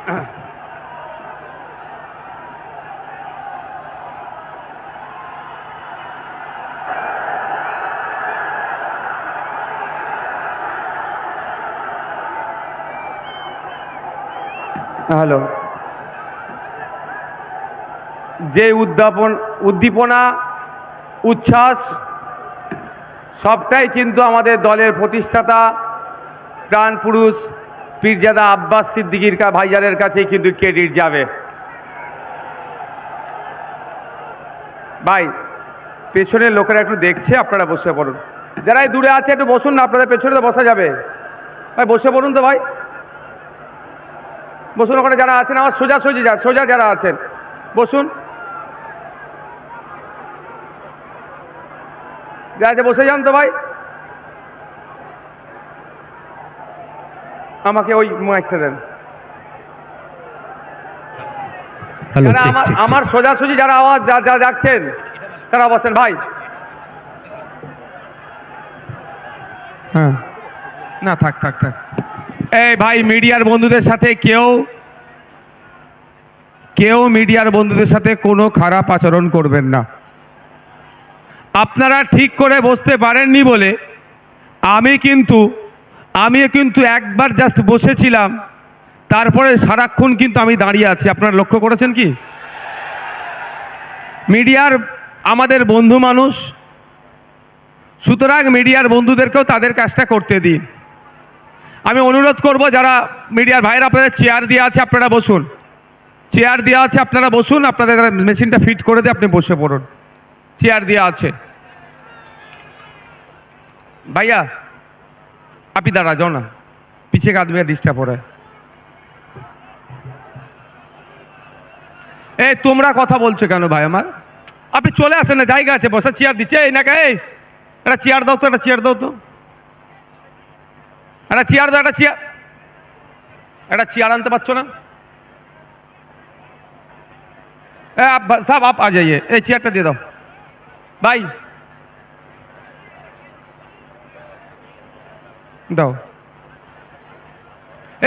Hello, যে উদ্দীপনা উচ্ছ্বাস সবটাই কিন্তু আমাদের দলের প্রতিষ্ঠাতা প্রাণপুরুষ পীরজাদা আব্বাস সিদ্দিকীর ভাইজানের কাছেই কিন্তু ক্রেডিট যাবে। ভাই, পেছনের লোকেরা একটু দেখছে, আপনারা বসে পড়ুন। যারা এই দূরে আছে একটু বসুন না, আপনাদের পেছনে তো বসা যাবে। ভাই বসে পড়ুন তো, ভাই বসুন। ওখানে যারা আছেন আমার সোজা যারা আছেন বসুন, যা আছে বসে যান তো ভাই। আমাকে ওই মাইকটা দেন। যারা আমার সোজাসুজি যারা আওয়াজ যারা যাচ্ছেন তারা বসেন ভাই। হ্যাঁ, না থাক। এই ভাই, মিডিয়ার বন্ধুদের সাথে কেউ মিডিয়ার বন্ধুদের সাথে কোনো খারাপ আচরণ করবেন না। আপনারা ঠিক করে বসতে পারেননি বলে আমি কিন্তু একবার জাস্ট বসেছিলাম, তারপরে সারাক্ষণ কিন্তু আমি দাঁড়িয়ে আছি। আপনারা লক্ষ্য করেছেন কি? মিডিয়ার আমাদের বন্ধু মানুষ, সুতরাং মিডিয়ার বন্ধুদেরকেও তাদের কাজটা করতে দিন। আমি অনুরোধ করব, যারা মিডিয়ার ভাইয়েরা, আপনাদের চেয়ার দেওয়া আছে, আপনারা বসুন। চেয়ার দেওয়া আছে, আপনারা বসুন। আপনাদের মেশিনটা ফিট করে দিয়ে আপনি বসে পড়ুন। চেয়ার দেওয়া আছে। भैया आप इधर आ जाओ ना, पीछे का आदमी डिस्टर्ब हो रहा है। এই তোমরা কথা বলছো কেন ভাই আমার? আপনি চলে আসেন না, জায়গা আছে বসার, চেয়ার দিচ্ছে। এই না কে, একটা চেয়ার দাও তো, একটা চেয়ার দাও তো, একটা চেয়ার দাও, একটা চেয়ার আনতে পারছো না? সাহেব आप आ जाइए, এই চেয়ারটা দিয়ে দাও ভাই, দাও।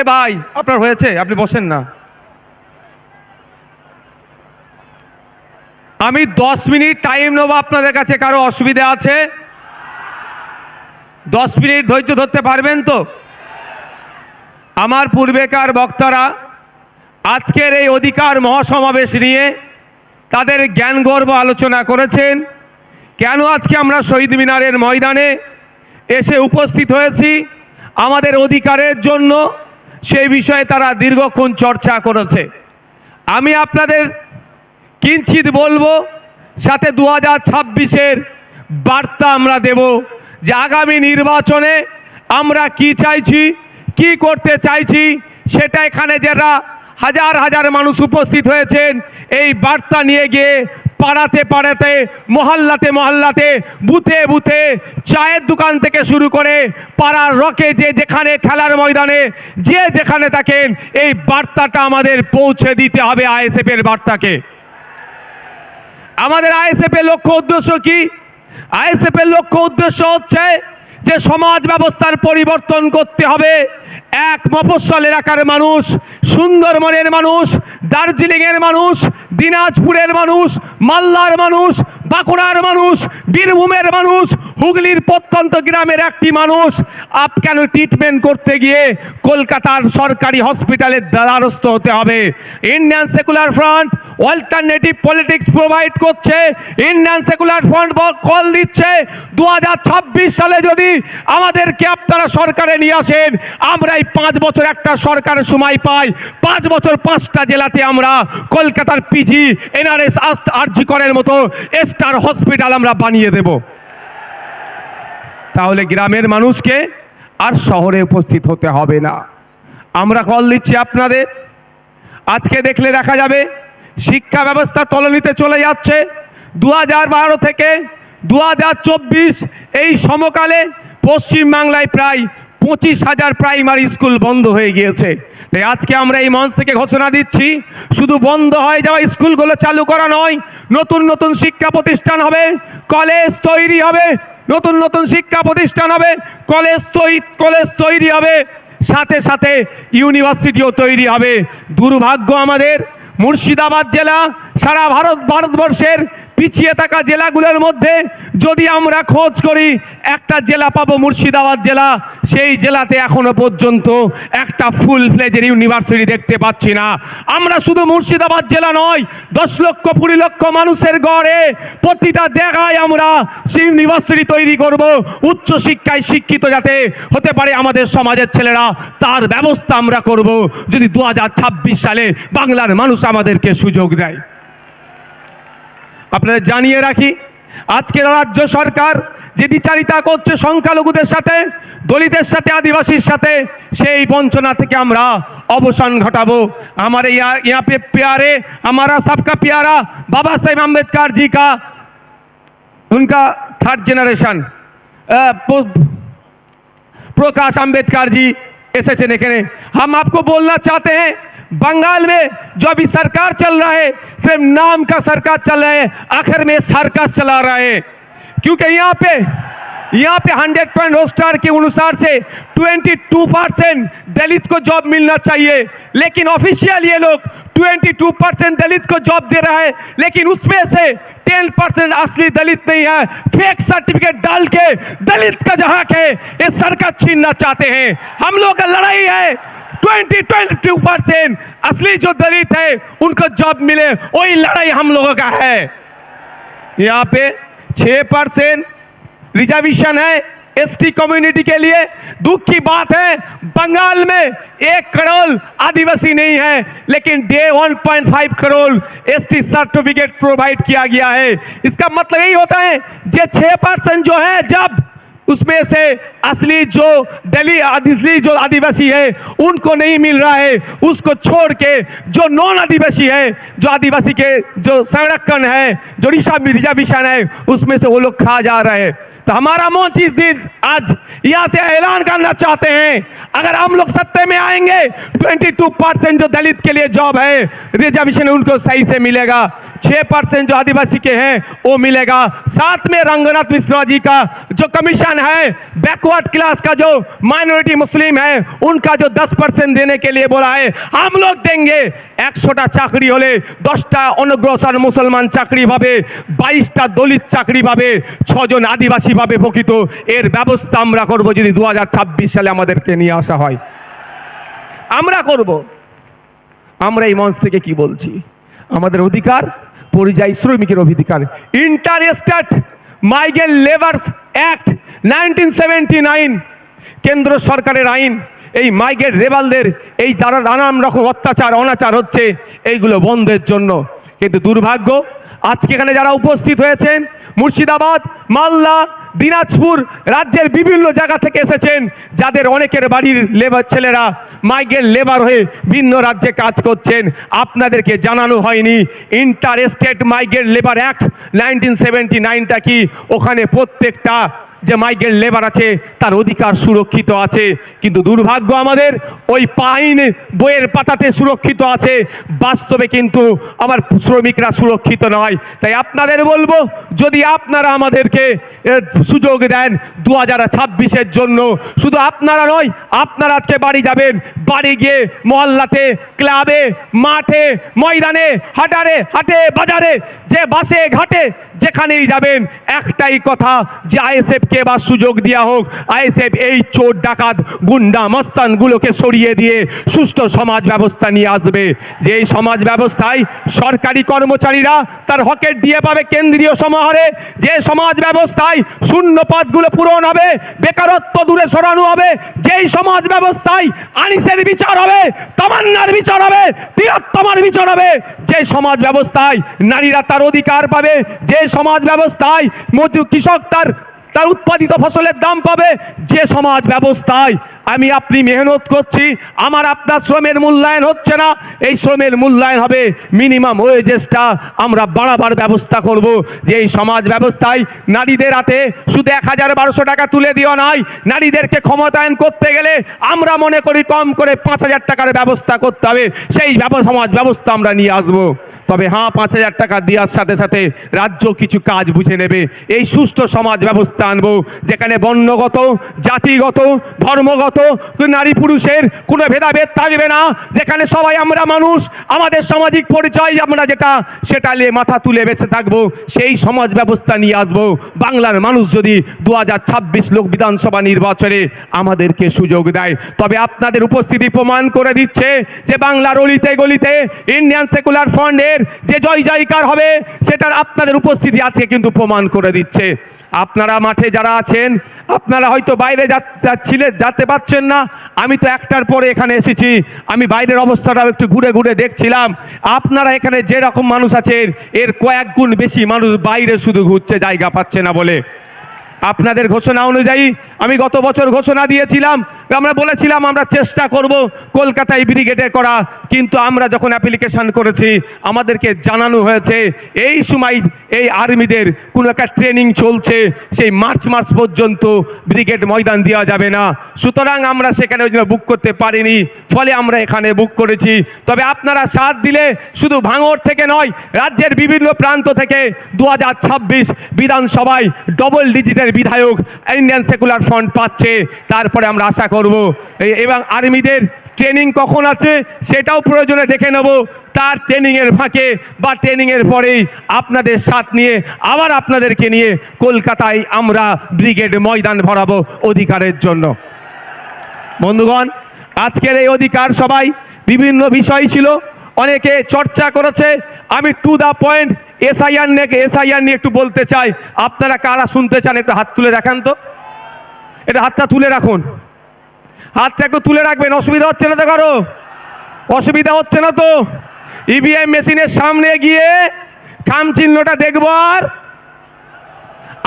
এ ভাই, আপনার হয়েছে, আপনি বসেন না। আমি 10 মিনিট টাইম নেব আপনাদের কাছে। কারো অসুবিধা আছে? 10 মিনিট ধৈর্য ধরতে পারবেন তো? আমার পূর্বেকার বক্তারা আজকের এই অধিকার মহাসমাবেশ নিয়ে তাদের জ্ঞান গর্ব আলোচনা করেছেন। কেন আজকে আমরা শহীদ মিনারের ময়দানে এসে উপস্থিত হয়েছি আমাদের অধিকারের জন্য, সেই বিষয়ে তারা দীর্ঘক্ষণ চর্চা করেছে। আমি আপনাদের কিঞ্চিত বলবো, সাথে 2026-এর বার্তা আমরা দেব যে আগামী নির্বাচনে আমরা কি চাইছি, কি করতে চাইছি, সেটা এখানে যারা হাজার হাজার মানুষ উপস্থিত হয়েছেন এই বার্তা নিয়ে গিয়ে পাড়াতে পাড়াতে, মহল্লাতে মহল্লাতে, বুথে বুথে, চায়ের দোকান থেকে শুরু করে পাড়ার রকে, যে যেখানে, খেলার ময়দানে যে যেখানে থাকেন, এই বার্তাটা আমাদের পৌঁছে দিতে হবে। আইএসএফ এর বার্তাকে। আমাদের আইএসএফ এর লক্ষ্য উদ্দেশ্য কি? আইএসএফ এর লক্ষ্য উদ্দেশ্য হচ্ছে যে সমাজ ব্যবস্থার পরিবর্তন করতে হবে। এক মফস্বল এলাকার মানুষ, সুন্দরবনের মানুষ, দার্জিলিংয়ের মানুষ, দিনাজপুরের মানুষ, মালদার মানুষ, বাঁকুড়ার মানুষ, বীরভূমের মানুষ, হুগলির প্রত্যন্ত গ্রামের একটি মানুষ আপ কেন ট্রিটমেন্ট করতে গিয়ে কলকাতার সরকারি হসপিটালের দ্বারস্থ হতে হবে? Indian secular front alternative politics provide করছে। ইন্ডিয়ান সেকুলার ফ্রন্ট কল দিচ্ছে 2026 সালে যদি আমাদেরকে আপনারা সরকারে নিয়ে আসেন, আমরা এই 5 বছর একটা সরকারের সময় পাই, 5 বছর 5টা জেলাতে আমরা কলকাতার পিজি, এনআরএস, আরজি করের মতো স্টার হসপিটাল আমরা বানিয়ে দেব। তাহলে গ্রামের মানুষকে আর শহরে উপস্থিত হতে হবে না। আমরা কল দিচ্ছি আপনাদের। আজকে দেখলে দেখা যাবে শিক্ষা ব্যবস্থা তলানিতে চলে যাচ্ছে। 2012 থেকে 2024 এই সমকালে পশ্চিমবাংলায় প্রায় 25,000 প্রাইমারি স্কুল বন্ধ হয়ে গিয়েছে। তাই আজকে আমরা এই মঞ্চ থেকে ঘোষণা দিচ্ছি, শুধু বন্ধ হয়ে যাওয়া স্কুলগুলো চালু করা নয়, নতুন নতুন শিক্ষা প্রতিষ্ঠান হবে, কলেজ তৈরি হবে, নতুন নতুন শিক্ষা প্রতিষ্ঠান হবে, কলেজ তৈরি হবে। সাথে সাথে ইউনিভার্সিটিও তৈরি হবে। দুর্ভাগ্য আমাদের মুর্শিদাবাদ জেলা সারা ভারতবর্ষের পিছিয়ে থাকা জেলাগুলোর মধ্যে যদি আমরা খোঁজ করি একটা জেলা পাবো মুর্শিদাবাদ জেলা। সেই জেলাতে এখনো পর্যন্ত একটা ফুল ফ্লেজের ইউনিভার্সিটি দেখতে পাচ্ছি না। আমরা শুধু মুর্শিদাবাদ জেলা নয়, 10 লক্ষ 20 লক্ষ মানুষের গড়ে প্রতিটা জায়গায় আমরা সেই ইউনিভার্সিটি তৈরি করব। উচ্চ শিক্ষায় শিক্ষিত যাতে হতে পারে আমাদের সমাজের ছেলেরা, তার ব্যবস্থা আমরা করব যদি 2026 সালে বাংলার মানুষ আমাদেরকে সুযোগ দেয়। আপনাদের জানিয়ে রাখি, আজকের রাজ্য সরকার যে বিচারিতা করছে সংখ্যালঘুদের সাথে, দলিতের সাথে, আদিবাসীর সাথে, সেই বঞ্চনা থেকে আমরা অবসান ঘটাবো। हमारे यहाँ पे प्यारे, हमारा सबका प्यारा बाबा साहेब अम्बेडकर जी का उनका 3rd जनरेशन प्रकाश अम्बेडकर जी एसेছেন এখানে। हम आपको बोलना चाहते हैं, बंगाल में जो अभी सरकार चल रहा है सिर्फ नाम का सरकार चल रहा है, आखिर में सर्कस चला रहा है। क्योंकि यहाँ पे 100 पॉइंट रोस्टर के अनुसार से 22% दलित को जॉब मिलना चाहिए, लेकिन ऑफिशियल ये लोग 22% दलित को जॉब दे रहा है, लेकिन उसमें से 10% असली दलित नहीं है। फेक सर्टिफिकेट डाल के दलित का जहाँ है ये सरकार छीनना चाहते हैं। हम लोग का लड़ाई है 22% असली जो दलित है उनको जॉब मिले, वही लड़ाई हम लोगों का है। यहाँ पे 6% रिजर्वेशन है एसटी कम्युनिटी के लिए। दुख की बात है बंगाल में 1 करोड़ आदिवासी नहीं है, लेकिन 1.5 करोड़ एसटी सर्टिफिकेट प्रोवाइड किया गया है। इसका मतलब यही होता है जे 6% जो है, जब उसमें से असली जो आदिवासी है उनको नहीं मिल रहा है, उसको छोड़ के जो नॉन आदिवासी है, जो आदिवासी के जो संरक्षण है, जो रिजर्वेशन है, उसमें से वो लोग खा जा रहे हैं। तो हमारा मोर्च इस दिन आज यहाँ से ऐलान करना चाहते हैं, अगर हम लोग सत्ते में आएंगे 22% जो दलित के लिए जॉब है, रिजर्वेशन उनको सही से मिलेगा। 6% जो आदिवासी के हैं वो मिलेगा। साथ में रंगनाथ मिश्रा जी का जो कमीशन है, बैकवर्ड क्लास का जो माइनॉरिटी मुस्लिम है उनका जो 10% देने के लिए बोला है, हम लोग देंगे। 100টা চাকরি হলে 10টা অনগ্রসর মুসলমান চাকরি পাবে, 22টা দলিত চাকরি পাবে, 6 জন আদিবাসী পাবে প্রকৃত। এর ব্যবস্থা আমরা করব যদি 2026 সালে আমাদেরকে নিয়ে আসা হয়, আমরা করব। আমরা এই মঞ্চ থেকে কি বলছি, আমাদের অধিকার পরিযায়ী শ্রমিকের অধিকার। Inter state migrant labours act 1979 কেন্দ্র সরকারের আইন, এই মাইগ্রেন্ট লেবারদের এই যারা নানান রকম অত্যাচার অনাচার হচ্ছে এইগুলো বন্ধের জন্য। কিন্তু দুর্ভাগ্য আজকে এখানে যারা উপস্থিত হয়েছেন মুর্শিদাবাদ, মালদা, দিনাজপুর রাজ্যের বিভিন্ন জায়গা থেকে এসেছেন, যাদের অনেকের বাড়ির লেবার ছেলেরা মাইগ্রেন্ট লেবার হয়ে ভিন্ন রাজ্যে কাজ করছেন, আপনাদেরকে জানানো হয়নি inter state migrant labour act 1979টা কি। ওখানে প্রত্যেকটা যে মাইগ্রেন্ট লেবার আছে তার অধিকার সুরক্ষিত আছে, কিন্তু দুর্ভাগ্য আমাদের ওই আইন বইয়ের পাতাতে সুরক্ষিত আছে, বাস্তবে কিন্তু আমার শ্রমিকরা সুরক্ষিত নয়। তাই আপনাদের বলবো, যদি আপনারা আমাদেরকে সুযোগ দেন 2026-এর জন্য, শুধু আপনারা নয়, আপনারা আজকে বাড়ি যাবেন, বাড়ি গিয়ে মহল্লাতে, ক্লাবে, মাঠে, ময়দানে, হাটে বাজারে, যে বাসে ঘাটে যেখানেই যাবেন, একটাই কথা যে আইএসএফকে বা সুযোগ দেওয়া হোক। আইএসএফ এই চোর ডাকাত গুন্ডা মস্তানগুলোকে সরিয়ে দিয়ে সুষ্ঠু সমাজ ব্যবস্থা নিয়ে আসবে, যে এই সমাজ ব্যবস্থায় সরকারি কর্মচারীরা তার হকের দিয়ে পাবে কেন্দ্রীয় সমাহারে, যে সমাজ ব্যবস্থায় শূন্য পদগুলো পূরণ হবে, বেকারত্ব দূরে সরানো হবে, যেই সমাজ ব্যবস্থায় আনিসের বিচার হবে, তামান্নার বিচার হবে, তিলোত্তমার বিচার হবে, যে সমাজ ব্যবস্থায় নারীরা তার অধিকার পাবে, যে সমাজ ব্যবস্থায় কৃষক তার উৎপাদিত ফসলের দাম পাবে, যে সমাজ ব্যবস্থায় আমি আপনি মেহনত করছি, আমার আপনার শ্রমের মূল্যায়ন হচ্ছে না, এই শ্রমের মূল্যায়ন হবে, মিনিমাম ওয়েজেসটা আমরা বাড়াবার ব্যবস্থা করব। যে এই সমাজ ব্যবস্থায় নারীদের হাতে শুধু 1000-1200 টাকা তুলে দেওয়া নয়, নারীদেরকে ক্ষমতায়ন করতে গেলে আমরা মনে করি কম করে 5000 টাকার ব্যবস্থা করতে হবে, সেই সমাজ ব্যবস্থা আমরা নিয়ে আসবো। তবে হ্যাঁ, 5,000 টাকা দেওয়ার সাথে সাথে রাজ্য কিছু কাজ বুঝে নেবে। এই সুষ্ঠু সমাজ ব্যবস্থা আনবো যেখানে বর্ণগত, জাতিগত, ধর্মগত, নারী পুরুষের কোনো ভেদাভেদ থাকবে না, যেখানে সবাই আমরা মানুষ, আমাদের সামাজিক পরিচয় আমরা যেটা সেটা নিয়ে মাথা তুলে বেঁচে থাকবো। সেই সমাজ ব্যবস্থা নিয়ে আসবো। বাংলার মানুষ যদি 2026 লোক বিধানসভা নির্বাচনে আমাদেরকে সুযোগ দেয়, তবে আপনাদের উপস্থিতি প্রমাণ করে দিচ্ছে যে বাংলার অলিতে গলিতে ইন্ডিয়ান সেকুলার ফ্রন্টের যে জয় জয়কার হবে, সেটার আপনাদের উপস্থিতি আজকে কিন্তু প্রমাণ করে দিচ্ছে। আপনারা মাঠে যারা আছেন, আপনারা হয়তো বাইরে যেতে পারছেন না। আমি তো একটার পরে এখানে এসেছি, আমি বাইরের অবস্থাটাও একটু ঘুরে ঘুরে দেখছিলাম। আপনারা এখানে যেরকম মানুষ আছেন এর কয়েক গুণ বেশি মানুষ বাইরে শুধু ঘুরছে, জায়গা পাচ্ছে না বলে। আপনাদের ঘোষণা অনুযায়ী আমি গত বছর ঘোষণা দিয়েছিলাম, আমরা বলেছিলাম আমরা চেষ্টা করব কলকাতায় ব্রিগেডে করা, কিন্তু আমরা যখন অ্যাপ্লিকেশন করেছি আমাদেরকে জানানো হয়েছে এই সময় এই আর্মিদের কোনো একটা ট্রেনিং চলছে, সেই মার্চ মাস পর্যন্ত ব্রিগেড ময়দান দেওয়া যাবে না। সুতরাং আমরা সেখানে ওই জন্য বুক করতে পারিনি, ফলে আমরা এখানে বুক করেছি। তবে আপনারা সাথ দিলে শুধু ভাঙড় থেকে নয়, রাজ্যের বিভিন্ন প্রান্ত থেকে 2026 বিধানসভায় ডবল ডিজিটের বিধায়ক ইন্ডিয়ান সেকুলার ফ্রন্ট পাচ্ছে। তারপরে আমরা আশা করব এবং আর্মিদের ট্রেনিং কখন আছে সেটাও প্রয়োজনে দেখে নেব। তার ট্রেনিংয়ের ফাঁকে বা ট্রেনিংয়ের পরেই আপনাদের সাথ নিয়ে আবার আপনাদেরকে নিয়ে কলকাতায় আমরা ব্রিগেড ময়দান ভরাবো অধিকারের জন্য। বন্ধুগণ, আজকের এই অধিকার সবাই বিভিন্ন বিষয় ছিল, অনেকে চর্চা করেছে। আমি টু দ্য পয়েন্ট এসআইআর নিয়ে একটু বলতে চাই। আপনারা কারা শুনতে চান একটু হাত তুলে দেখান তো। এটা হাতটা তুলে রাখুন, হাতটা একটু তুলে রাখবেন। অসুবিধা হচ্ছে না তো কারো? অসুবিধা হচ্ছে না তো? ইভিএম মেশিনের সামনে গিয়ে খাম চিহ্নটা দেখবো,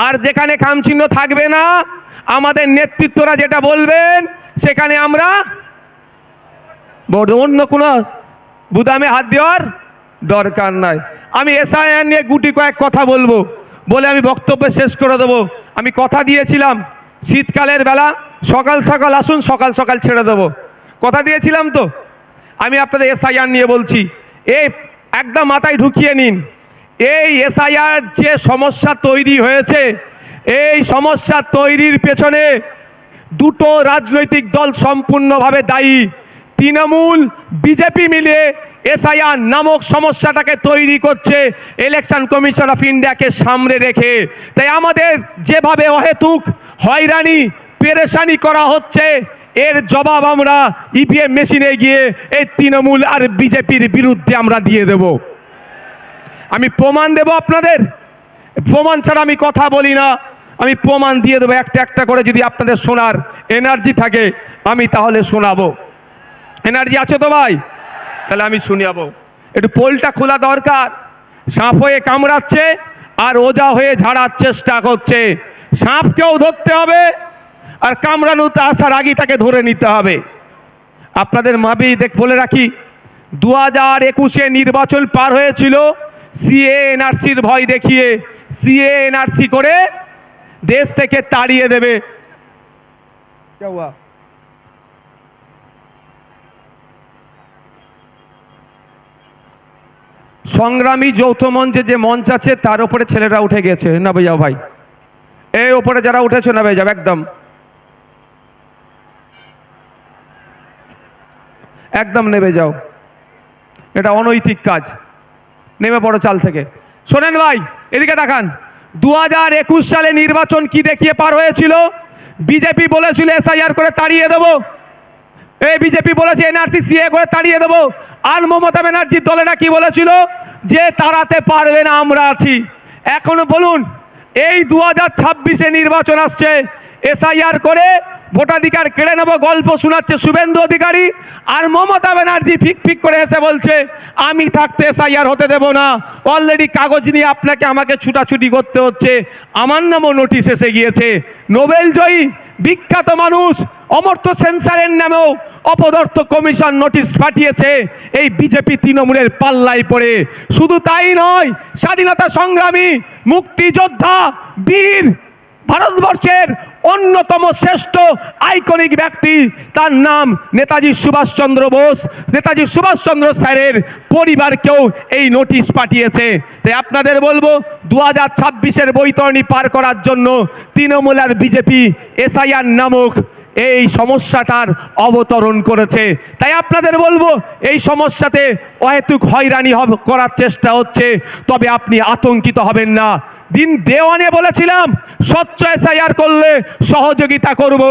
আর যেখানে খাম চিহ্ন থাকবে না আমাদের নেতৃত্বরা যেটা বলবেন সেখানে আমরা অন্য কোনো বুদামে হাত দেওয়ার দরকার নাই। আমি এসআইআর নিয়ে গুটি কয়েক কথা বলবো বলে আমি বক্তব্য শেষ করে দেবো। আমি কথা দিয়েছিলাম শীতকালের বেলা সকাল সকাল আসুন, সকাল সকাল ছেড়ে দেবো, কথা দিয়েছিলাম তো। আমি আপনাদের এসআইআর নিয়ে বলছি, এই একদম মাথায় ঢুকিয়ে নিন। এই এসআইআর যে সমস্যা তৈরি হয়েছে, এই সমস্যা তৈরির পেছনে দুটো রাজনৈতিক দল সম্পূর্ণভাবে দায়ী। তৃণমূল বিজেপি মিলে এসআইআর নামক সমস্যাটাকে তৈরি করছে ইলেকশন কমিশন অফ ইন্ডিয়াকে সামনে রেখে। তাই আমাদের যেভাবে অহেতুক হয়রানি পেরেশানি করা হচ্ছে, এর জবাব আমরা ইভিএম মেশিনে গিয়ে এই তৃণমূল আর বিজেপির বিরুদ্ধে আমরা দিয়ে দেব। আমি প্রমাণ দেব আপনাদের, প্রমাণ ছাড়া আমি কথা বলি না। আমি প্রমাণ দিয়ে দেবো একটা একটা করে। যদি আপনাদের শোনার এনার্জি থাকে আমি তাহলে শোনাবো। এনার্জি আছে তো ভাই? তাহলে আমি শুনিয়াবো। একটু পোলটা খোলা দরকার। সাপ হয়ে কামড়াচ্ছে আর ওজা হয়ে ঝাড়ার চেষ্টা করছে। সাপকেও ধরতে হবে আর কামড়ানোতে আসার আগে তাকে ধরে নিতে হবে। আপনাদের মাবি বলে রাখি, 2021-এ নির্বাচন পার হয়েছিল সিএ এনআরসির ভয় দেখিয়ে। সিএ এনআরসি করে দেশ থেকে তাড়িয়ে দেবে। সংগ্রামী যৌথ মঞ্চে যে মঞ্চ আছে তার উপরে ছেলেরা উঠে গেছে, না ভাইয়া ভাই, এই উপরে যারা উঠেছে না ভাই যাও, একদম একদম নেমে যাও। এটা অনৈতিক কাজ, নেমে পড়ো চাল থেকে। শোনেন ভাই, এদিকে দেখান। 2021 সালে নির্বাচন কি দেখিয়ে পার হয়েছিল? বিজেপি বলেছিল এসআইআর করে তাড়িয়ে দেবো, এই বিজেপি বলেছে এনআরসি সিএ করে তাড়িয়ে দেবো। আর মমতা ব্যানার্জির দলেরা কি বলেছিল? যে তাড়াতে পারবে না, আমরা আছি। এখন বলুন, এই 2026-এ নির্বাচন আসছে, এসআইআর করে ভোটাধিকার কেড়ে নেবো গল্প শোনাচ্ছে শুভেন্দু অধিকারী, আর মমতা ব্যানার্জি ফিক ফিক করে এসে বলছে আমি থাকতে এসআইআর হতে দেব না। অলরেডি কাগজ নিয়ে আপনাকে আমাকে ছুটাছুটি করতে হচ্ছে। আমার নামও নোটিশ এসে গিয়েছে। নোবেল জয়ী বিখ্যাত মানুষ অমর্ত্য সেন্সারের নামেও অপদার্থ কমিশন নোটিশ পাঠিয়েছে এই বিজেপি তৃণমূলের পাল্লায় পড়ে। শুধু তাই নয়, স্বাধীনতা সংগ্রামী মুক্তিযোদ্ধা বীর ভারতবর্ষের অন্যতম শ্রেষ্ঠ আইকনিক ব্যক্তি, তার নাম নেতাজি সুভাষচন্দ্র বোস। নেতাজি সুভাষচন্দ্র স্যারের পরিবারকেও এই নোটিশ পাঠিয়েছে। তাই আপনাদের বলবো 2026-এর বৈতরণী পার করার জন্য তৃণমূল আর বিজেপি এসআইআর নামক এই সমস্যাটার অবতরণ করেছে। তাই আপনাদের বলবো এই সমস্যাতে অহেতুক হয়রানি করার চেষ্টা হচ্ছে, তবে আপনি আতঙ্কিত হবেন না। দিন দেওয়ানে বলেছিলাম স্বচ্ছ এসআইআর করলে সহযোগিতা করব,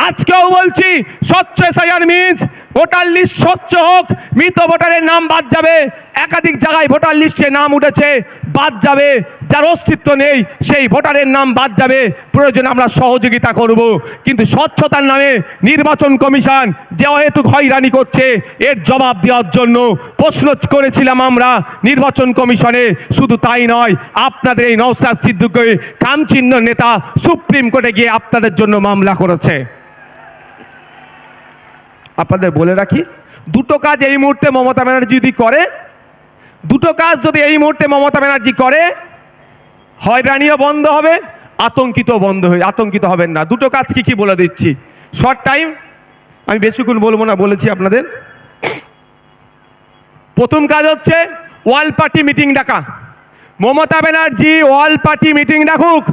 আজকেও বলছি স্বচ্ছ এসআইআর মিন্স ভোটার লিস্ট স্বচ্ছ হোক, মৃত ভোটারের নাম বাদ যাবে, একাধিক জায়গায় ভোটার লিস্টে নাম উঠেছে বাদ যাবে, যার অস্তিত্ব নেই সেই ভোটারের নাম বাদ যাবে, প্রয়োজনে আমরা সহযোগিতা করব। কিন্তু স্বচ্ছতার নামে নির্বাচন কমিশন যে অহেতুক হয়রানি করছে এর জবাব দেওয়ার জন্য প্রশ্ন করেছিলাম আমরা নির্বাচন কমিশনে। শুধু তাই নয়, আপনাদের এই নওশাদ সিদ্দিকী কামচিহ্ন নেতা সুপ্রিম কোর্টে গিয়ে আপনাদের জন্য মামলা করেছে। আপনাদের বলে রাখি, দুটো কাজ এই মুহূর্তে মমতা ব্যানার্জি যদি করে, দুটো কাজ যদি এই মুহূর্তে মমতা ব্যানার্জি করে, হয়রানিও বন্ধ হবে, আতঙ্কিত হবেন না। দুটো কাজ কি কি বলে দিচ্ছি, শর্ট টাইম, আমি বেশিক্ষণ বলবো না, বলেছি আপনাদের। প্রথম কাজ হচ্ছে ওয়াল পার্টি মিটিং ডাকা। মমতা ব্যানার্জি ওয়াল পার্টি মিটিং ডাকুক,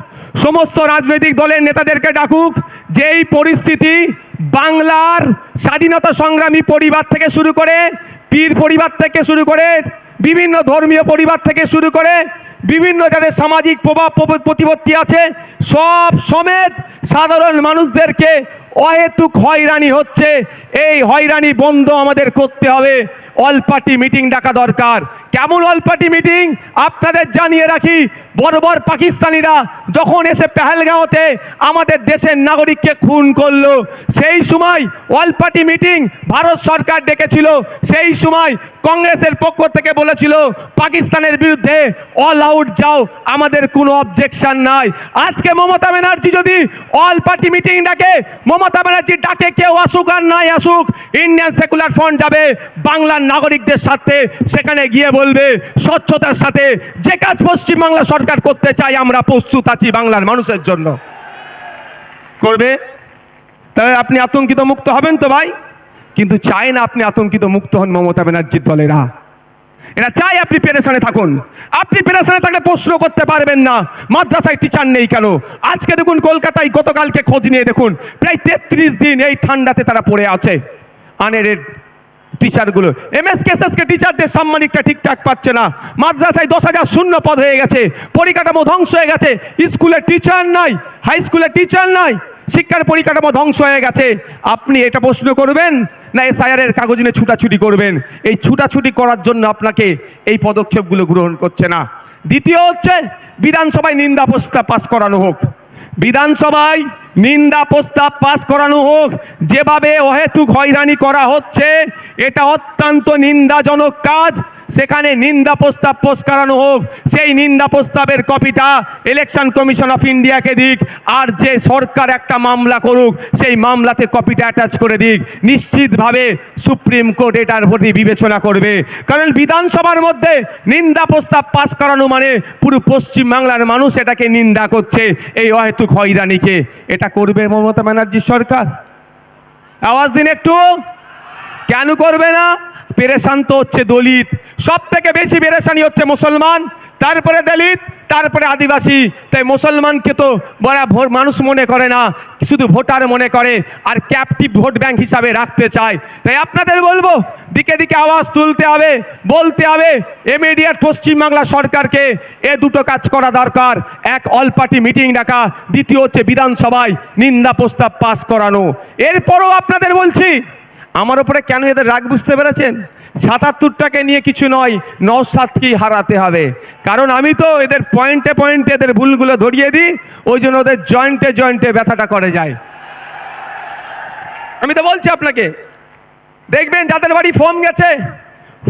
সমস্ত রাজনৈতিক দলের নেতাদেরকে ডাকুক। যেই পরিস্থিতি বাংলার স্বাধীনতা সংগ্রামী পরিবার থেকে শুরু করে, পীর পরিবার থেকে শুরু করে, বিভিন্ন ধর্মীয় পরিবার থেকে শুরু করে, বিভিন্ন যাদের সামাজিক প্রভাব প্রতিপত্তি আছে, সব সমেত সাধারণ মানুষদেরকে অহেতুক হয়রানি হচ্ছে, এই হয়রানি বন্ধ আমাদের করতে হবে। অল পার্টি মিটিং ডাকা দরকার। কেমন অল পার্টি মিটিং আপনাদের জানিয়ে রাখি, বর্বর পাকিস্তানিরা যখন এসে পেহেলগাঁওতে আমাদের দেশের নাগরিককে খুন করলো, সেই সময় অল পার্টি মিটিং ভারত সরকার ডেকেছিল। সেই সময় কংগ্রেসের পক্ষ থেকে বলেছিল পাকিস্তানের বিরুদ্ধে অল আউট যাও, আমাদের কোনো অবজেকশন নাই। আজকে মমতা ব্যানার্জি যদি অল পার্টি মিটিং ডাকে, মমতা ব্যানার্জি ডাকে কেউ আসুক আর নাই আসুক, ইন্ডিয়ান সেকুলার ফ্রন্ট যাবে বাংলার নাগরিকদের সাথে, সেখানে গিয়ে বলবে স্বচ্ছতার সাথে যে কাজ পশ্চিমবাংলা সরকার করতে চাই আমরা প্রস্তুত আছি বাংলার মানুষের জন্য, করবে। তাহলে আপনি আতঙ্কিত মুক্ত হবেন তো ভাই? কিন্তু চায় না আপনি আতঙ্কিত মুক্ত হন মমতা ব্যানার্জির দলেরা। এরা চাই আপনি পেরেশানে থাকুন। আপনি পেরেশানে থাকলে প্রশ্ন করতে পারবেন না মাদ্রাসায় টিচার নেই কেন। আজকে দেখুন কলকাতায় গতকালকে খোঁজ নিয়ে দেখুন প্রায় 33 দিন এই ঠান্ডাতে তারা পড়ে আছে আনএডেড টিচারগুলো। এমএসকেএসএসকে টিচারদের সাম্মানিকটা ঠিকঠাক পাচ্ছে না। মাদ্রাসায় 10,000 শূন্য পদ হয়ে গেছে, পরিকাঠামো ধ্বংস হয়ে গেছে, স্কুলে টিচার নাই, হাই স্কুলে টিচার নাই, শিক্ষার পরিকাঠামো ধ্বংস হয়ে গেছে। আপনি এটা প্রশ্ন করবেন না এসআইআর এর কাগজ নিয়ে ছুটাছুটি করবেন? এই ছুটাছুটি করার জন্য আপনাকে এই পদক্ষেপগুলো গ্রহণ করছে না। দ্বিতীয় হচ্ছে বিধানসভায় নিন্দা প্রস্তাব পাস করানো হোক। বিধানসভায় নিন্দা প্রস্তাব পাস করানো হোক। যেভাবে অহেতুক হয়রানি করা হচ্ছে এটা অত্যন্ত নিন্দাজনক কাজ। সেখানে নিন্দা প্রস্তাব পাস করানো হোক। সেই নিন্দা প্রস্তাবের কপিটা ইলেকশন কমিশন অফ ইন্ডিয়াকে দিক, আর যে সরকার একটা মামলা করুক সেই মামলাতে কপিটা অ্যাটাচ করে দিক। নিশ্চিতভাবে সুপ্রিম কোর্ট এটার প্রতি বিবেচনা করবে, কারণ বিধানসভার মধ্যে নিন্দা প্রস্তাব পাস করানো মানে পুরো পশ্চিমবাংলার মানুষ এটাকে নিন্দা করছে, এই অহেতুক হয়রানিকে। এটা করবে মমতা ব্যানার্জি সরকার? আওয়াজ দিন একটু। কেন করবে না? পেরেশান তো হচ্ছে দলিত, সব থেকে বেশি পেরেশানি হচ্ছে মুসলমান, তারপরে দলিত, তারপরে আদিবাসী। তাই মুসলমানকে তো মানুষ মনে করে না, শুধু ভোটার মনে করে, আর ক্যাপটিভ ভোট ব্যাংক হিসাবে রাখতে চায়। তাই আপনাদের বলবো দিকে দিকে আওয়াজ তুলতে হবে, বলতে হবে ইমিডিয়েট পশ্চিমবাংলা সরকারকে এ দুটো কাজ করা দরকার। এক, অল পার্টি মিটিং ডাকা, দ্বিতীয় হচ্ছে বিধানসভায় নিন্দা প্রস্তাব পাস করানো। এরপরও আপনাদের বলছি, আমার উপরে কেন এদের রাগ বুঝতে পেরেছেন? 77টাকে নিয়ে কিছু নয়, নওশাদকেই হারাতে হবে। কারণ আমি তো এদের পয়েন্টে পয়েন্টে এদের ভুলগুলো ধরিয়ে দিই, ওই জন্য ওদের জয়েন্টে জয়েন্টে ব্যথাটা করে যায়। আমি তো বলছি আপনাকে, দেখবেন যাদের বাড়ি ফর্ম গেছে,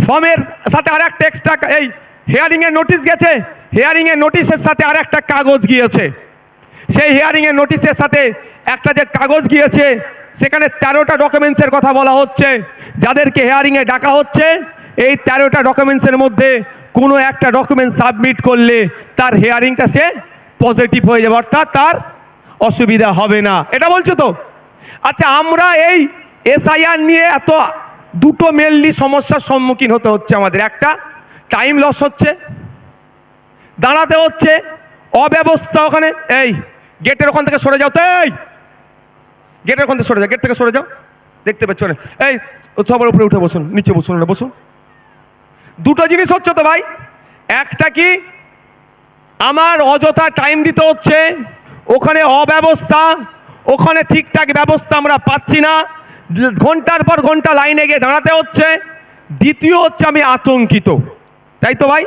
ফর্মের সাথে আর একটা এক্সট্রা এই হিয়ারিংয়ের নোটিশ গেছে, হিয়ারিংয়ের নোটিশের সাথে আর একটা কাগজ গিয়েছে। সেই হিয়ারিংয়ের নোটিশের সাথে একটা যে কাগজ গিয়েছে সেখানে 13টা ডকুমেন্টসের কথা বলা হচ্ছে। যাদেরকে হিয়ারিংয়ে ডাকা হচ্ছে, এই 13টা ডকুমেন্টসের মধ্যে কোনো একটা ডকুমেন্ট সাবমিট করলে তার হিয়ারিংটা সে পজিটিভ হয়ে যাবে, অর্থাৎ তার অসুবিধা হবে না, এটা বলছো তো? আচ্ছা, আমরা এই এসআইআর নিয়ে এত দুটো মেনলি সমস্যার সম্মুখীন হতে হচ্ছে আমাদের। একটা, টাইম লস হচ্ছে, দাঁড়াতে হচ্ছে, অব্যবস্থা। ওখানে এই গেটের ওখান থেকে সরে যাও তো, এই গেটের ওখান থেকে সরে যাও, গেট থেকে সরে যাও, দেখতে পাচ্ছ না? এই সবার উপরে উঠে বসুন, নিচে বসুন না, বসুন। দুটো জিনিস হচ্ছে তো ভাই। একটা কি, আমার অযথা টাইম দিতে হচ্ছে, ওখানে অব্যবস্থা, ওখানে ঠিকঠাক ব্যবস্থা আমরা পাচ্ছি না, ঘন্টার পর ঘন্টা লাইনে গিয়ে দাঁড়াতে হচ্ছে। দ্বিতীয় হচ্ছে আমি আতঙ্কিত, তাই তো ভাই,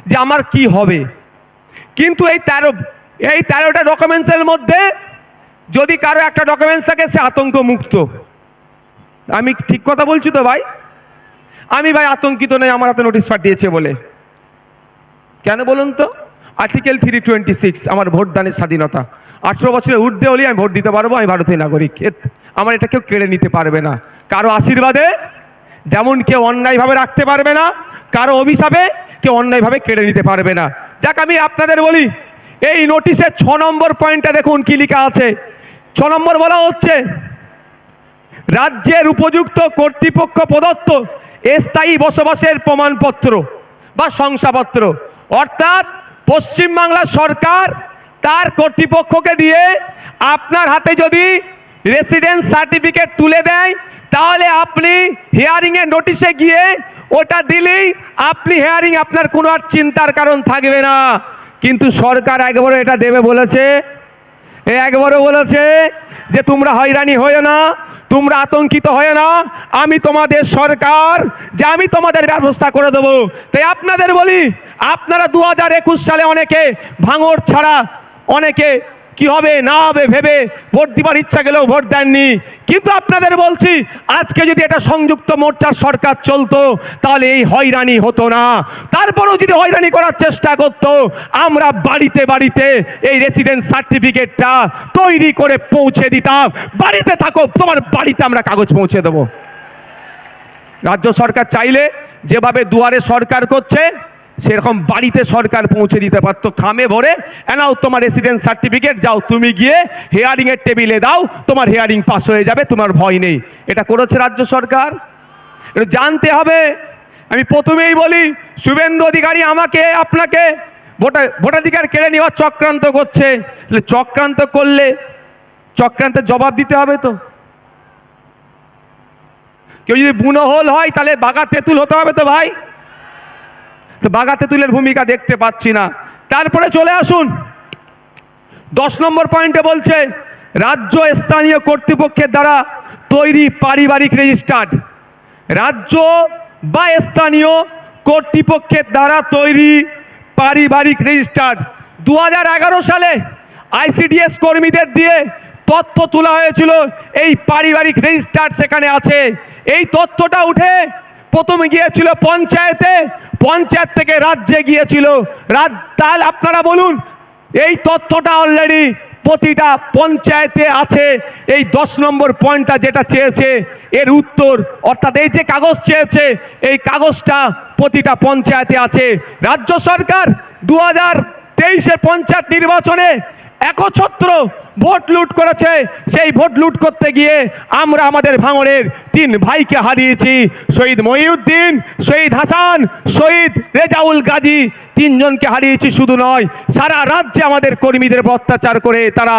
যে আমার কি হবে। কিন্তু এই 13টা ডকুমেন্টসের মধ্যে যদি কারো একটা ডকুমেন্টস থাকে, সে আতঙ্ক মুক্ত। আমি ঠিক কথা বলছি তো ভাই? আমি ভাই আতঙ্কিত নই আমার হাতে নোটিশ পাঠিয়েছে বলে। কেন বলুন তো? আর্টিকেল 326, আমার ভোটদানের স্বাধীনতা। 18 বছরের ঊর্ধ্বে হলে আমি ভোট দিতে পারবো, আমি ভারতীয় নাগরিক। আমার এটা কেউ কেড়ে নিতে পারবে না। কারো আশীর্বাদে যেমন কেউ অন্যায়ভাবে রাখতে পারবে না, কারো অভিশাপে কেউ অন্যায়ভাবে কেড়ে নিতে পারবে না। যাক, আমি আপনাদের বলি, এই নোটিশের 6 নম্বর পয়েন্টটা দেখুন কি লেখা আছে। 6 নম্বর বলা হচ্ছে, রাজ্যের উপযুক্ত কর্তৃপক্ষ প্রদত্ত স্থায়ী বসবাসের প্রমাণপত্র বা শংসাপত্র, অর্থাৎ পশ্চিমবাংলা সরকার তার কর্তৃপক্ষকে দিয়ে আপনার হাতে যদি রেসিডেন্স সার্টিফিকেট তুলে দেয়, তাহলে আপনি হিয়ারিংয়ের নোটিশে গিয়ে ওটা দিলেই আপনি হিয়ারিং, আপনার কোনো আর চিন্তার কারণ থাকবে না। কিন্তু সরকার একবারও এটা দেবে বলেছে? একবারও বলেছে যে তোমরা হয়রানি হয়ে না, তোমরা আতঙ্কিত হয়ে না, আমি তোমাদের সরকার, যে আমি তোমাদের ব্যবস্থা করে দেবো। তাই আপনাদের বলি, আপনারা 2021 সালে অনেকে ভাঙড় ছাড়া, অনেকে কি হবে না হবে ভেবে ভোট দিবার ইচ্ছা গেলেও ভোট দেননি। কিন্তু আপনাদের বলছি, আজকে যদি এটা সংযুক্ত মোর্চার সরকার চলতো, তাহলে এই হয়রানি হতো না। তারপরেও যদি হয়রানি করার চেষ্টা করতো, আমরা বাড়িতে বাড়িতে এই রেসিডেন্স সার্টিফিকেটটা তৈরি করে পৌঁছে দিতাম। বাড়িতে থাকো, তোমার বাড়িতে আমরা কাগজ পৌঁছে দেবো। রাজ্য সরকার চাইলে যেভাবে দুয়ারে সরকার করছে, সেরকম বাড়িতে সরকার পৌঁছে দিতে পারতো, খামে ভরে, এনাও তোমার রেসিডেন্স সার্টিফিকেট, যাও তুমি গিয়ে হিয়ারিং এর টেবিলে দাও, তোমার হিয়ারিং পাস হয়ে যাবে, তোমার ভয় নেই। এটা করেছে রাজ্য সরকার, এটা জানতে হবে। আমি প্রথমেই বলি, শুভেন্দু অধিকারী আমাকে আপনাকে ভোটাধিকার কেড়ে নেওয়ার চক্রান্ত করছে। চক্রান্ত করলে চক্রান্তের জবাব দিতে হবে তো। কেউ যদি বুনো হোল হয়, তাহলে বাঘা তেঁতুল হতে হবে তো ভাই। তো বাঘা তেঁতুলের ভূমিকা দেখতে পাচ্ছি না। তারপরে চলে আসুন 10 নম্বর পয়েন্টে বলছে, রাজ্য স্থানীয় কর্তৃপক্ষের দ্বারা তৈরি পারিবারিক রেজিস্টার্ড, রাজ্য বা স্থানীয় কর্তৃপক্ষের দ্বারা তৈরি পারিবারিক রেজিস্টার্ড। 2011 সালে আইসিডিএস কর্মীদের দিয়ে তথ্য তোলা হয়েছিল, এই পারিবারিক রেজিস্টার্ড সেখানে আছে। এই তথ্যটা উঠে প্রথমে গিয়েছিল পঞ্চায়েতে, পঞ্চায়েত থেকে রাজ্যে গিয়েছিল। তাহলে আপনারা বলুন, এই তথ্যটা অলরেডি প্রতিটা পঞ্চায়েতে আছে। এই 10 নম্বর পয়েন্টটা যেটা চেয়েছে, এর উত্তর, অর্থাৎ এই যে কাগজ চেয়েছে, এই কাগজটা প্রতিটা পঞ্চায়েতে আছে। রাজ্য সরকার 2023-এর পঞ্চায়েত নির্বাচনে একছত্র ভোট লুট করেছে। সেই ভোট লুট করতে গিয়ে আমরা আমাদের ভাঙড়ের 3 ভাইকে হারিয়েছি, শহীদ মহিউদ্দিন, শহীদ হাসান, শহীদ রেজাউল গাজী। 3 জনকে হারিয়েছি। শুধু নয়, সারা রাজ্যে আমাদের কর্মীদের অত্যাচার করে, তারা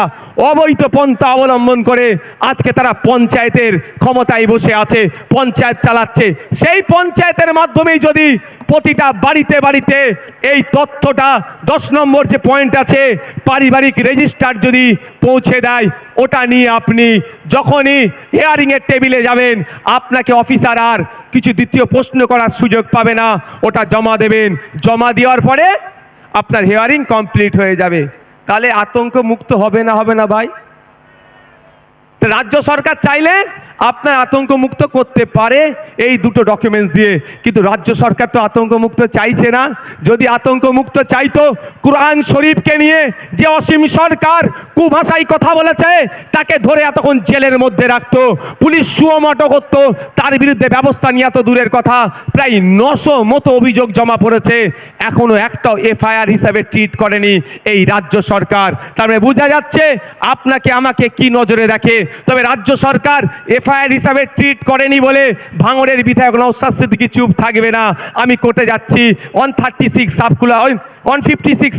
অবৈধ পন্থা অবলম্বন করে আজকে তারা পঞ্চায়েতের ক্ষমতায় বসে আছে, পঞ্চায়েত চালাচ্ছে। সেই পঞ্চায়েতের মাধ্যমেই যদি প্রতিটা বাড়িতে বাড়িতে এই তথ্যটা 10 নম্বর যে পয়েন্ট আছে, পারিবারিক রেজিস্টার যদি পৌঁছে দেয়, ওটা নিয়ে আপনি যখনই হিয়ারিংয়ের টেবিলে যাবেন, আপনাকে অফিসার আর কিছু দ্বিতীয় প্রশ্ন করার সুযোগ পাবে না। ওটা জমা দেবেন, জমা দেওয়ার পরে আপনার হিয়ারিং কমপ্লিট হয়ে যাবে। তাহলে আতঙ্ক মুক্ত হবে না ভাই? তো রাজ্য সরকার চাইলে আপনার আতঙ্ক মুক্ত করতে পারে এই দুটো ডকুমেন্টস দিয়ে, কিন্তু রাজ্য সরকার তো আতঙ্ক মুক্ত চাইছে না। যদি আতঙ্ক মুক্ত চাইতো, কুরআন শরীফকে নিয়ে যে অসীম সরকার কুভাষায় কথা বলেছে তাকে ধরে এতক্ষণ জেলের মধ্যে রাখতো, পুলিশ সুমোটো করতো, তার বিরুদ্ধে ব্যবস্থা নিয়ে এত দূরের কথা প্রায় 900 মতো অভিযোগ জমা পড়েছে, এখনো একটাও এফআইআর হিসাবে ট্রিট করেনি এই রাজ্য সরকার। তার মানে বোঝা যাচ্ছে আপনাকে আমাকে কি নজরে রাখে। তবে রাজ্য সরকার এফআইআর হিসাবে ট্রিট করেনি বলে ভাঙড়ের বিধায়ক নওশাদ সিদ্দিকী চুপ থাকবে না। আমি কোর্টে যাচ্ছি 156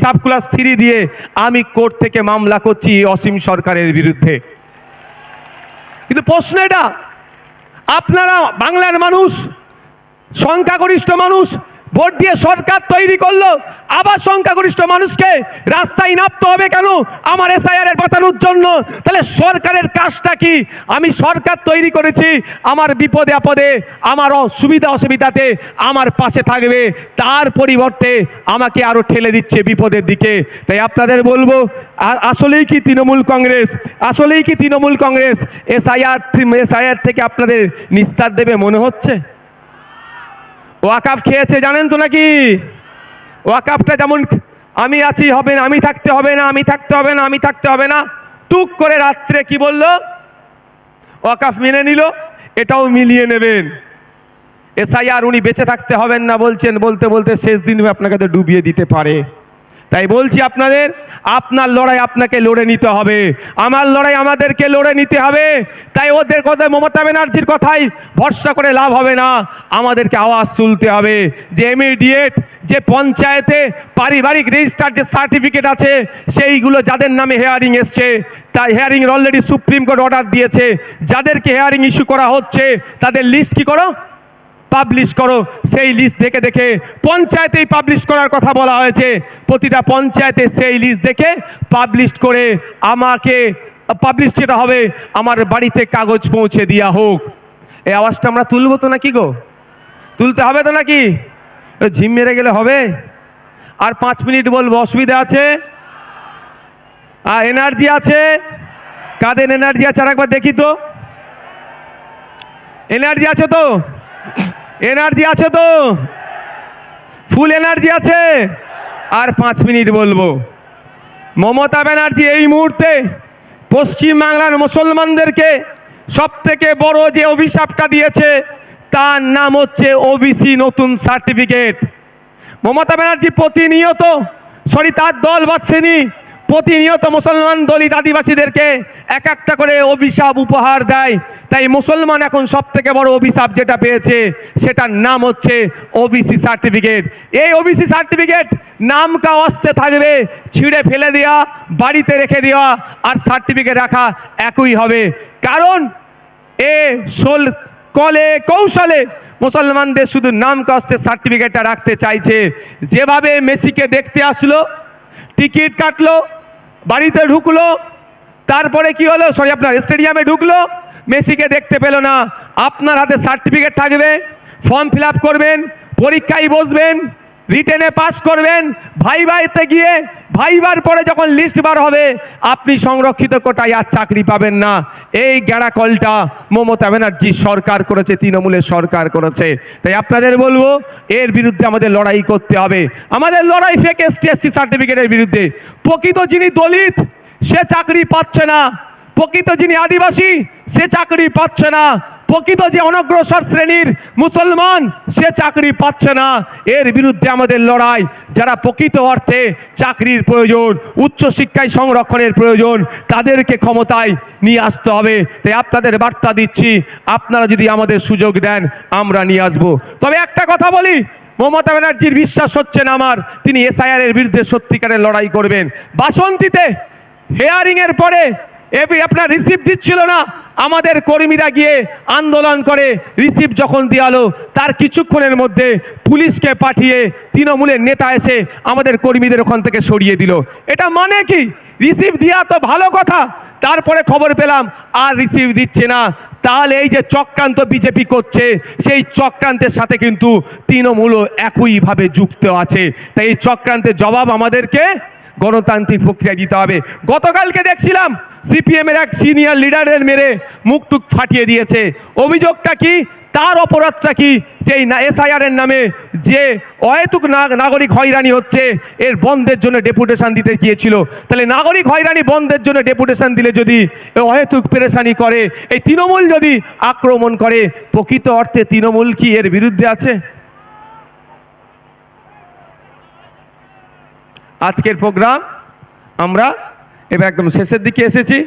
সাব ক্লাস 3 দিয়ে আমি কোর্ট থেকে মামলা করছি অসীম সরকারের বিরুদ্ধে। কিন্তু প্রশ্ন এটা, আপনারা বাংলার মানুষ, সংখ্যাগরিষ্ঠ মানুষ ভোট দিয়ে সরকার তৈরি করলো, আবার সংখ্যাগরিষ্ঠ মানুষকে রাস্তায় নামতে হবে কেন আমার এসআইআর এর বাঁচানোর জন্য? তাহলে সরকারের কাজটা কি? আমি সরকার তৈরি করেছি, আমার বিপদে আপদে, আমার সুবিধা অসুবিধাতে আমার পাশে থাকবে, তার পরিবর্তে আমাকে আরো ঠেলে দিচ্ছে বিপদের দিকে। তাই আপনাদের বলবো, আসলেই কি তৃণমূল কংগ্রেস এসআইআর থেকে আপনাদের নিস্তার দেবে মনে হচ্ছে? ওয়াকাফ খেয়েছে জানেন তো নাকি? ওয়াকাফটা যেমন আমি আছি হবে না, আমি থাকতে হবে না, টুক করে রাত্রে কি বললো? ওয়াকাফ মেনে নিল, এটাও মিলিয়ে নেবেন। এসআইআর উনি বেঁচে থাকতে হবেন না বলছেন, বলতে বলতে শেষ দিন আপনাকে তো ডুবিয়ে দিতে পারে। তাই বলছি আপনাদের, আপনার লড়াই আপনাকে লড়ে নিতে হবে, আমার লড়াই আমাদেরকে লড়ে নিতে হবে। তাই ওদের কথা, মমতা ব্যানার্জির কথাই ভরসা করে লাভ হবে না, আমাদেরকে আওয়াজ তুলতে হবে যে ইমিডিয়েট যে পঞ্চায়েতে পারিবারিক রেজিস্টার যে সার্টিফিকেট আছে সেইগুলো যাদের নামে হেয়ারিং এসছে, তাই hearing already supreme court order দিয়েছে, যাদেরকে হেয়ারিং ইস্যু করা হচ্ছে তাদের লিস্ট কি করো, পাবলিশ করো। সেই লিস্ট দেখে দেখে পঞ্চায়েতেই পাবলিশ করার কথা বলা হয়েছে, প্রতিটা পঞ্চায়েতে সেই লিস্ট দেখে পাবলিশ করে আমাকে পাবলিশ যেটা হবে আমার বাড়িতে কাগজ পৌঁছে দেওয়া হোক। এই আওয়াজটা আমরা তুলবো তো নাকি গো? তুলতে হবে তো নাকি? ঝিম মেরে গেলে হবে? আর 5 মিনিট বলবো, অসুবিধা আছে? আর এনার্জি আছে? কাদের এনার্জি আছে আর একবার দেখি তো। এনার্জি আছে তো? এনার্জি আছে তো? ফুল এনার্জি আছে? আর 5 মিনিট বলবো। মমতা ব্যানার্জি এই মুহূর্তে পশ্চিম বাংলার মুসলমানদেরকে সব থেকে বড় যে অভিশাপটা দিয়েছে তার নাম হচ্ছে ওবিসি নতুন সার্টিফিকেট। মমতা ব্যানার্জি প্রতিনিয়ত, তার দল বাঁচছেনি, প্রতিনিয়ত মুসলমান দলিত আদিবাসীদেরকে এক একটা করে অভিশাপ উপহার দেয়। তাই মুসলমান এখন সব থেকে বড় অভিশাপ যেটা পেয়েছে সেটার নাম হচ্ছে ওবিসি সার্টিফিকেট। এই ওবিসি সার্টিফিকেট নাম কা অস্তে থাকবে, ছিঁড়ে ফেলে দেওয়া, বাড়িতে রেখে দেওয়া আর সার্টিফিকেট রাখা একই হবে। কারণ কলে কৌশলে মুসলমানদের শুধু নাম কাস্তে সার্টিফিকেটটা রাখতে চাইছে। যেভাবে মেসিকে দেখতে আসলো, টিকিট কাটলো, বাড়িতে ঢুকলো, তারপরে কি হলো, আপনার স্টেডিয়ামে ঢুকলো, মেসিকে দেখতে পেল না। আপনার হাতে সার্টিফিকেট থাকবে, ফর্ম ফিল আপ করবেন, পরীক্ষায় বসবেন, রিটেনে পাস করবেন, ভাইভাতে গিয়ে ভাইবার পরে যখন লিস্ট বার হবে আপনি সংরক্ষিত কোটায় আর চাকরি পাবেন না। এই গ্যাড়াকলটা মমতা ব্যানার্জি সরকার করেছে, তৃণমূলের সরকার করেছে। তাই আপনাদের বলবো, এর বিরুদ্ধে আমাদের লড়াই করতে হবে। আমাদের লড়াই ফেক এসটি সার্টিফিকেটের বিরুদ্ধে। প্রকৃত যিনি দলিত সে চাকরি পাচ্ছে না, প্রকৃত যিনি আদিবাসী সে চাকরি পাচ্ছে না, প্রকৃত যে অনগ্রসর শ্রেণীর মুসলমান সে চাকরি পাচ্ছে না। এর বিরুদ্ধে আমাদের লড়াই। যারা প্রকৃত অর্থে চাকরির প্রয়োজন, উচ্চশিক্ষায় সংরক্ষণের প্রয়োজন, তাদেরকে ক্ষমতায় নিয়ে আসতে হবে। তাই আপনাদের বার্তা দিচ্ছি, আপনারা যদি আমাদের সুযোগ দেন আমরা নিয়ে আসবো। তবে একটা কথা বলি, মমতা ব্যানার্জির বিশ্বাস হচ্ছে না আমার, তিনি এসআইআর এর বিরুদ্ধে সত্যিকারের লড়াই করবেন। বাসন্তীতে হেয়ারিং এর পরে আপনার রিসিপ্ট দিচ্ছিল না, আমাদের কর্মীরা গিয়ে আন্দোলন করে রিসিপ্ট যখন দেওয়ালো তার কিছুক্ষণের মধ্যে পুলিশকে পাঠিয়ে তৃণমূলের নেতা এসে আমাদের কর্মীদের ওখান থেকে সরিয়ে দিল। এটা মানে কি? রিসিপ্ট দেওয়া তো ভালো কথা, তারপরে খবর পেলাম আর রিসিপ্ট দিচ্ছে না। তাহলে এই যে চক্রান্ত বিজেপি করছে, সেই চক্রান্তের সাথে কিন্তু তৃণমূলও একইভাবে যুক্ত আছে। তাই এই চক্রান্তের জবাব আমাদেরকে গণতান্ত্রিক প্রক্রিয়া দিতে হবে। গতকালকে দেখছিলাম সিপিএমের এক সিনিয়র লিডারের মেরে মুখ টুক ফাটিয়ে দিয়েছে। অভিযোগটা কি, তার অপরাধটা কি, যে এসআইআর এর নামে যে অহেতুক নাগরিক হয়রানি হচ্ছে এর বন্ধের জন্য ডেপুটেশন দিতে গিয়েছিল। তাহলে নাগরিক হয়রানি বন্ধের জন্য ডেপুটেশন দিলে যদি অহেতুক পেরেশানি করে, এই তৃণমূল যদি আক্রমণ করে, প্রকৃত অর্থে তৃণমূল কি এর বিরুদ্ধে আছে? আজকের প্রোগ্রাম আমরা এবার একদম শেষের দিকে এসেছি।